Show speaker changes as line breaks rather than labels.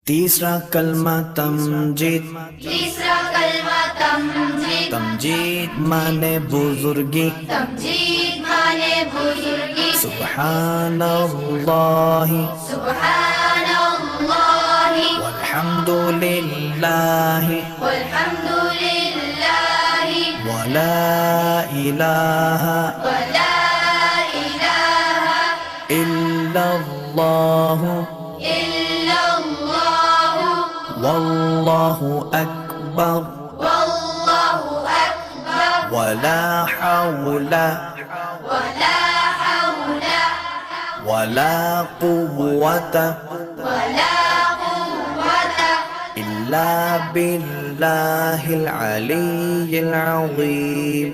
तीसरा कलमा तमजीद।
तीसरा कलमा तमजीद।
तमजीद माने बुजुर्गी।
तमजीद माने बुजुर्गी।
सुब्हानल्लाहि
सुब्हानल्लाहि
वल्हम्दुलिल्लाहि
वल्हम्दुलिल्लाहि
वला इलाहा इल्लल्लाहु वल्लाहु अकबर वला हौला वला कुव्वता इल्ला बिल्लाहिल अलिय्यिल अज़ीम।